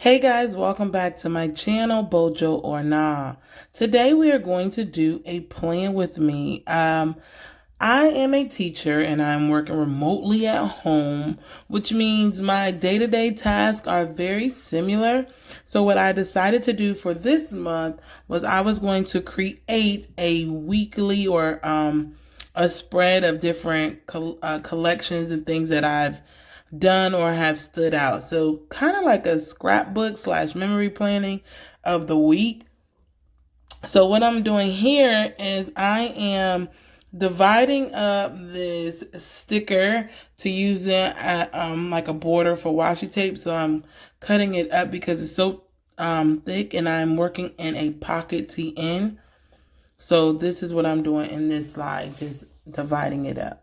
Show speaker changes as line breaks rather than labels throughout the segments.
Hey guys, welcome back to my channel, Bojo or Nah. Today we are going to do a plan with me. I am a teacher and I'm working remotely at home, which means my day-to-day tasks are very similar. So what I decided to do for this month was I was going to create a weekly or a spread of different collections and things that I've done or have stood out. So kind of like a scrapbook slash memory planning of the week. So what I'm doing here is I am dividing up this sticker to use it at, like a border for washi tape. So I'm cutting it up because it's so thick, and I'm working in a pocket TN. So this is what I'm doing in this slide, just dividing it up.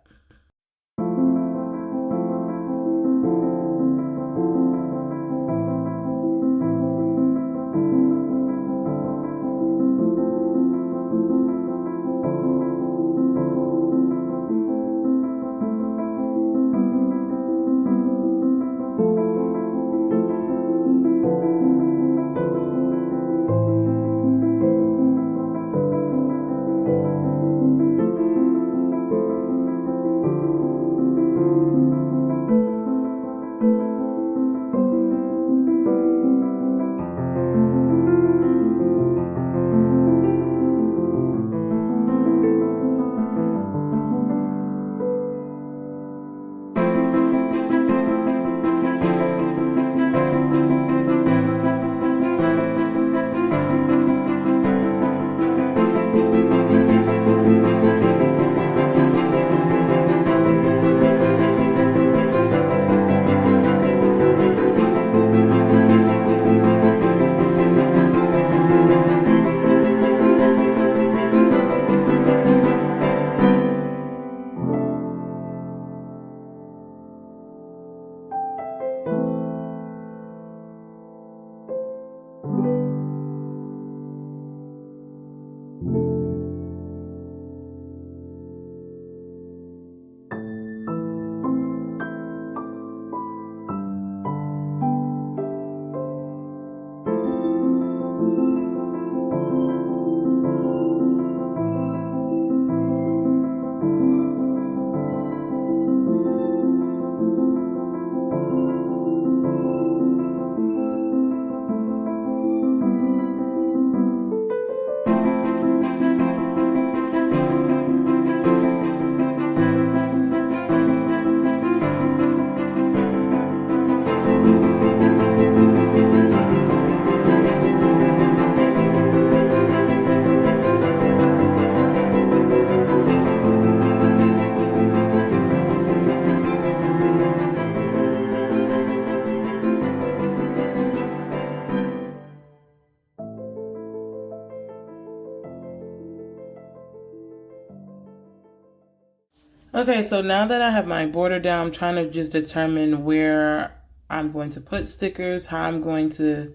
Okay, so now that I have my border down, I'm trying to just determine where I'm going to put stickers, how I'm going to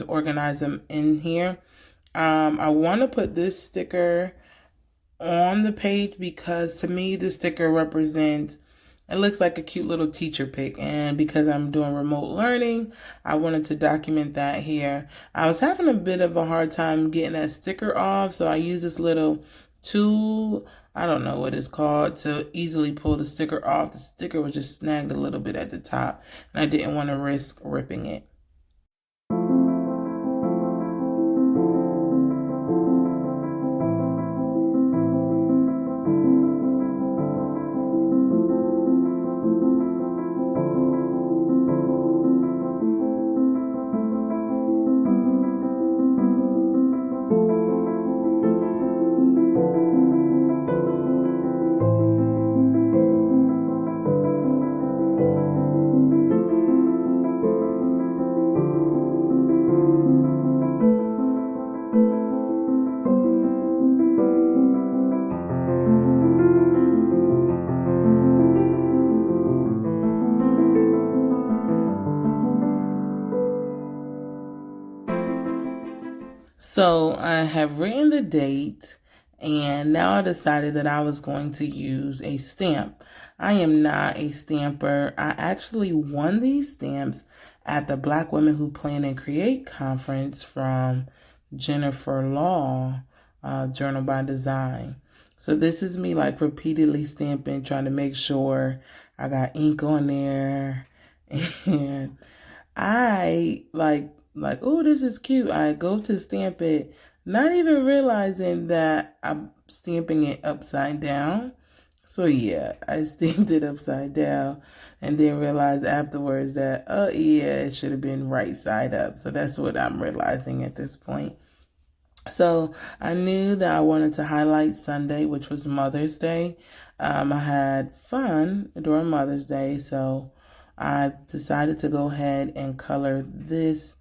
organize them in here. I want to put this sticker on the page because to me this sticker represents, it looks like a cute little teacher pic, and because I'm doing remote learning, I wanted to document that here. I was having a bit of a hard time getting that sticker off, so I use this little tool, I don't know what it's called, to easily pull the sticker off. The sticker was just snagged a little bit at the top, and I didn't want to risk ripping it. So I have written the date, and now I decided that I was going to use a stamp. I am not a stamper. I actually won these stamps at the Black Women Who Plan and Create conference from Jennifer Law, Journal by Design. So this is me like repeatedly stamping, trying to make sure I got ink on there. And I like, oh, this is cute. I go to stamp it, not even realizing that I'm stamping it upside down. So yeah, I stamped it upside down and then realized afterwards that, oh yeah, it should have been right side up. So that's what I'm realizing at this point. So I knew that I wanted to highlight Sunday, which was Mother's Day. I had fun during Mother's Day, so I decided to go ahead and color this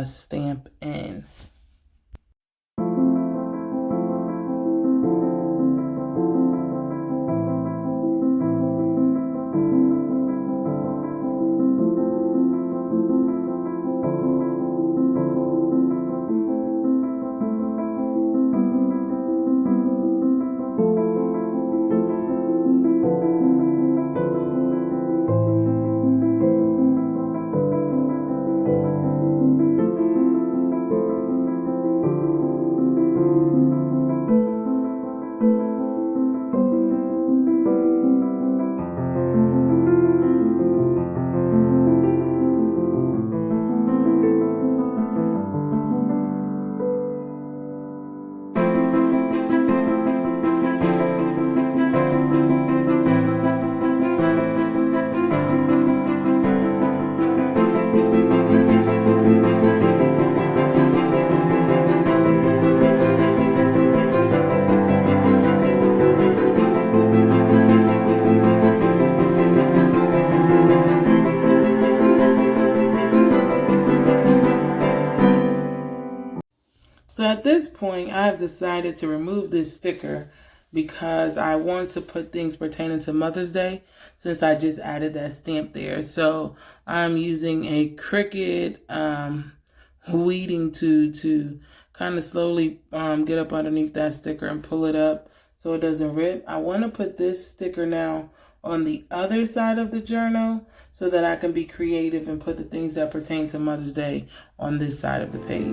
stamp in. So at this point, I've decided to remove this sticker because I want to put things pertaining to Mother's Day since I just added that stamp there. So I'm using a Cricut weeding tool to kind of slowly get up underneath that sticker and pull it up so it doesn't rip. I want to put this sticker now on the other side of the journal so that I can be creative and put the things that pertain to Mother's Day on this side of the page.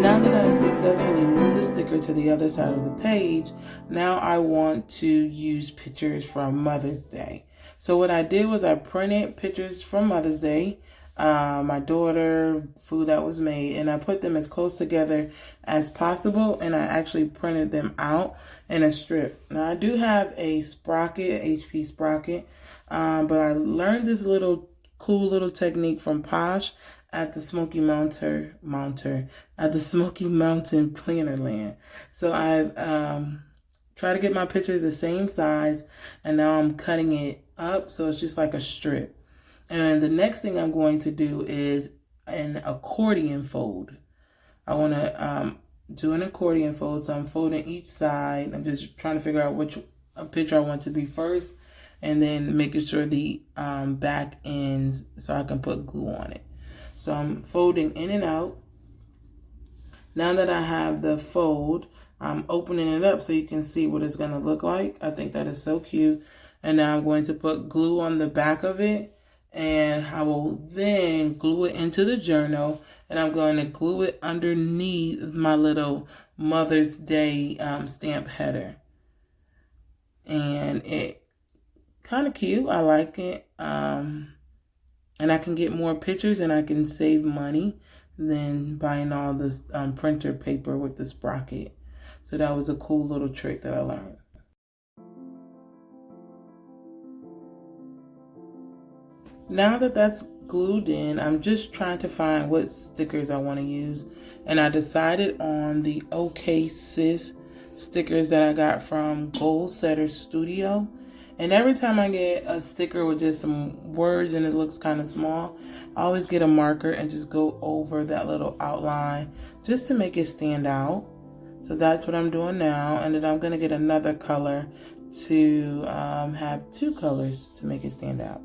Now that I've successfully moved the sticker to the other side of the page, now I want to use pictures from Mother's Day. So what I did was I printed pictures from Mother's Day, my daughter, food that was made, and I put them as close together as possible, and I actually printed them out in a strip. Now I do have a sprocket, HP sprocket, but I learned this cool little technique from Posh at the Smoky Mountain Planner Land. So I've tried to get my pictures the same size, and now I'm cutting it up so it's just like a strip. And the next thing I'm going to do is an accordion fold. I want to do an accordion fold, so I'm folding each side. I'm just trying to figure out which picture I want to be first, and then making sure the back ends so I can put glue on it. So I'm folding in and out. Now that I have the fold, I'm opening it up so you can see what it's going to look like. I think that is so cute. And now I'm going to put glue on the back of it. And I will then glue it into the journal. And I'm going to glue it underneath my little Mother's Day stamp header. And it kind of cute. I like it. And I can get more pictures and I can save money than buying all this printer paper with the sprocket. So that was a cool little trick that I learned. Now that that's glued in, I'm just trying to find what stickers I want to use. And I decided on the OK Sis stickers that I got from Goal Setter Studio. And every time I get a sticker with just some words and it looks kind of small, I always get a marker and just go over that little outline just to make it stand out. So that's what I'm doing now. And then I'm going to get another color to have two colors to make it stand out.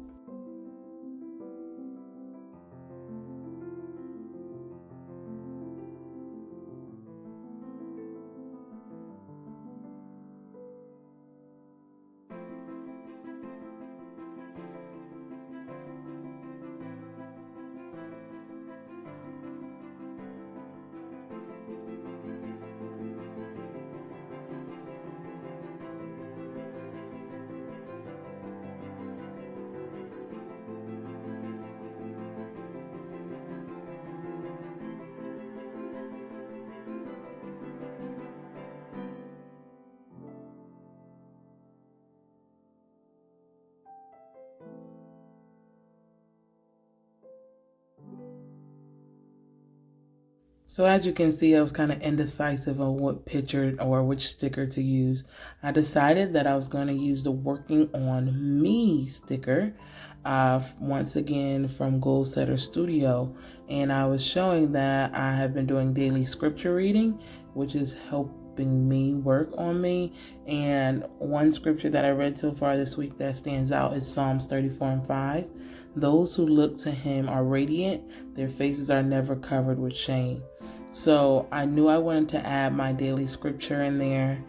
So as you can see, I was kind of indecisive on what picture or which sticker to use. I decided that I was going to use the Working On Me sticker, once again from Goal Setter Studio. And I was showing that I have been doing daily scripture reading, which is helping me work on me. And one scripture that I read so far this week that stands out is Psalms 34:5. Those who look to him are radiant, their faces are never covered with shame. So I knew I wanted to add my daily scripture in there.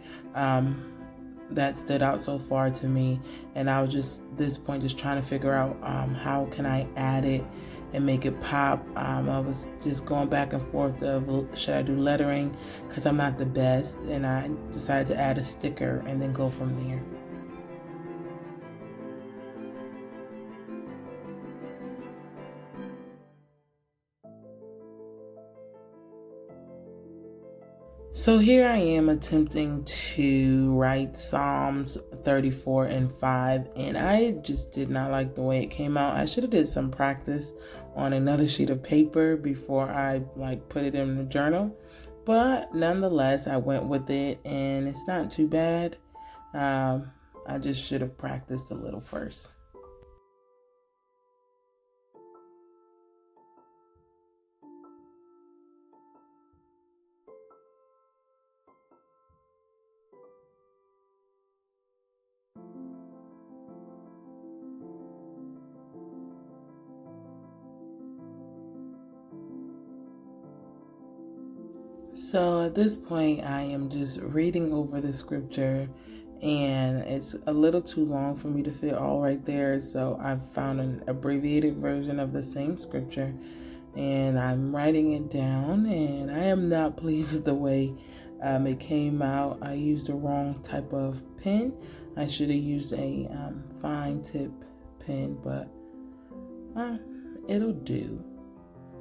That stood out so far to me, and I was just this point just trying to figure out how can I add it and make it pop. I was just going back and forth of should I do lettering because I'm not the best, and I decided to add a sticker and then go from there. So here I am attempting to write Psalms 34:5, and I just did not like the way it came out. I should have did some practice on another sheet of paper before I put it in the journal. But nonetheless, I went with it, and it's not too bad. I just should have practiced a little first. So at this point, I am just reading over the scripture, and it's a little too long for me to fit all right there. So I've found an abbreviated version of the same scripture, and I'm writing it down, and I am not pleased with the way it came out. I used the wrong type of pen. I should have used a fine tip pen, but it'll do.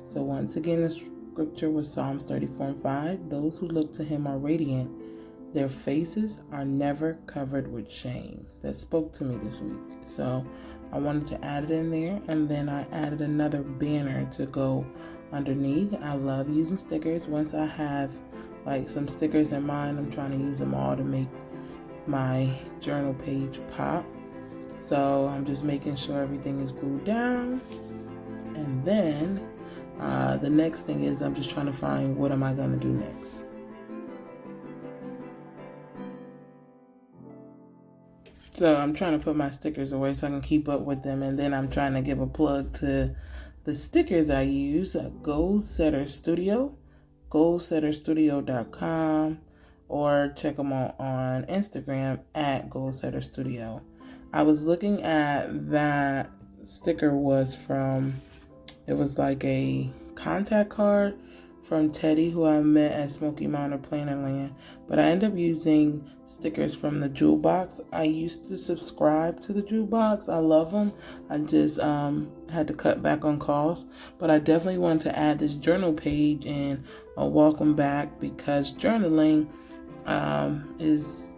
So once again, the scripture was Psalms 34:5. Those who look to him are radiant. Their faces are never covered with shame. That spoke to me this week. So I wanted to add it in there. And then I added another banner to go underneath. I love using stickers. Once I have some stickers in mind, I'm trying to use them all to make my journal page pop. So I'm just making sure everything is glued down. And then the next thing is I'm just trying to find what am I going to do next. So I'm trying to put my stickers away so I can keep up with them, and then I'm trying to give a plug to the stickers I use at Goal Setter Studio, goalsetterstudio.com, or check them out on Instagram at Goal Setter Studio. I was looking at that sticker it was like a contact card from Teddy, who I met at Smoky Mountain Plannerland, but I ended up using stickers from the Jewel Box. I used to subscribe to the Jewel Box. I love them. I just had to cut back on costs, but I definitely wanted to add this journal page and a welcome back, because journaling is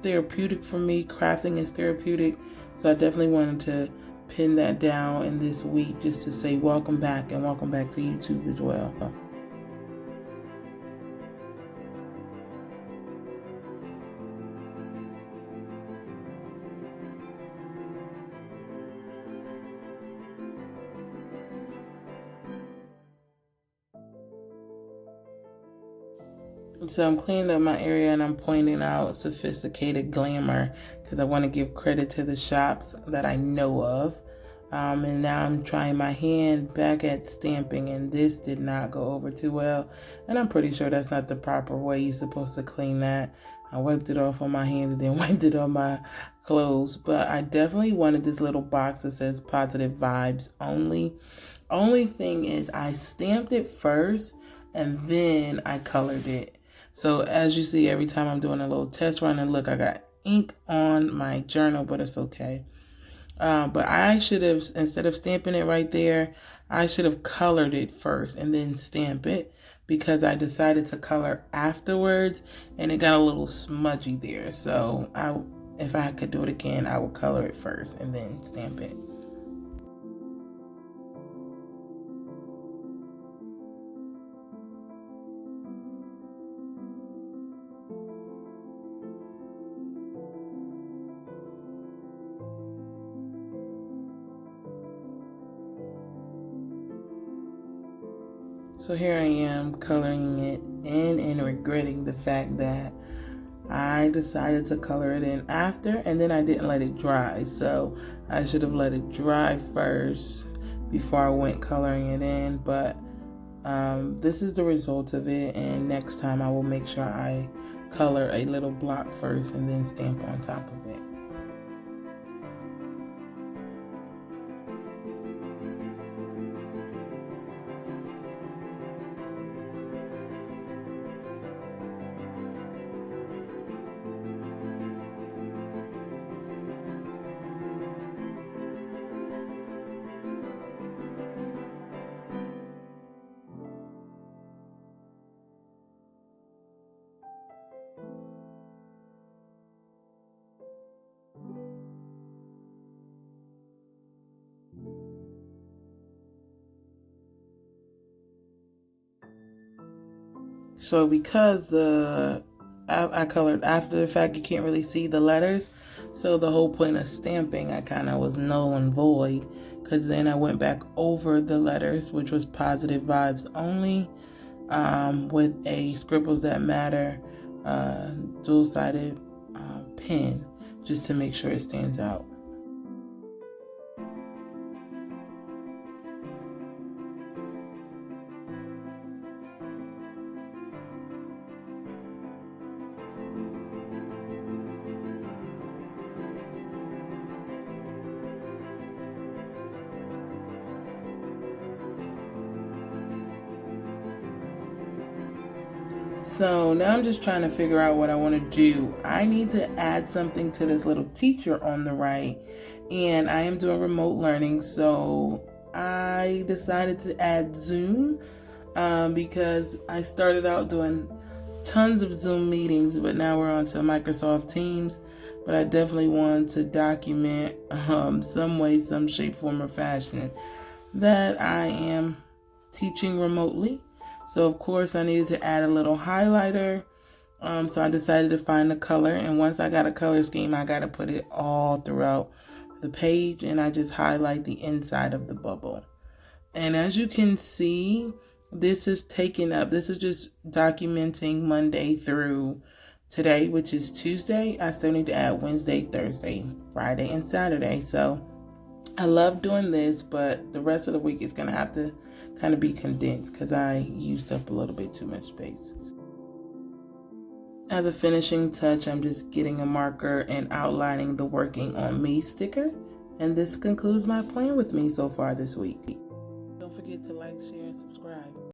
therapeutic for me. Crafting is therapeutic, so I definitely wanted to pin that down in this week just to say welcome back, and welcome back to YouTube as well. So I'm cleaning up my area, and I'm pointing out Sophisticated Glamour because I want to give credit to the shops that I know of. And now I'm trying my hand back at stamping, and this did not go over too well. And I'm pretty sure that's not the proper way you're supposed to clean that. I wiped it off on my hands and then wiped it on my clothes. But I definitely wanted this little box that says positive vibes only. Only thing is I stamped it first and then I colored it. So as you see, every time I'm doing a little test run, and look, I got ink on my journal, but it's okay. But I should have, instead of stamping it right there, I should have colored it first and then stamp it, because I decided to color afterwards and it got a little smudgy there. So if I could do it again, I would color it first and then stamp it. So here I am coloring it in and regretting the fact that I decided to color it in after, and then I didn't let it dry. So I should have let it dry first before I went coloring it in. But this is the result of it, and next time I will make sure I color a little block first and then stamp on top of it. So because I colored after the fact, you can't really see the letters. So the whole point of stamping, I kind of was null and void, because then I went back over the letters, which was positive vibes only, with a Scribbles That Matter dual-sided pen, just to make sure it stands out. So now I'm just trying to figure out what I want to do. I need to add something to this little teacher on the right, and I am doing remote learning, so I decided to add Zoom because I started out doing tons of Zoom meetings, but now we're on to Microsoft Teams. But I definitely want to document some way, some shape, form, or fashion that I am teaching remotely. So of course I needed to add a little highlighter. So I decided to find the color, and once I got a color scheme, I got to put it all throughout the page, and I just highlight the inside of the bubble. And as you can see, this is just documenting Monday through today, which is Tuesday. I still need to add Wednesday, Thursday, Friday, and Saturday. So I love doing this, but the rest of the week is going to have to kind of be condensed because I used up a little bit too much space. As a finishing touch, I'm just getting a marker and outlining the Working on Me sticker. And this concludes my plan with me so far this week. Don't forget to like, share, and subscribe.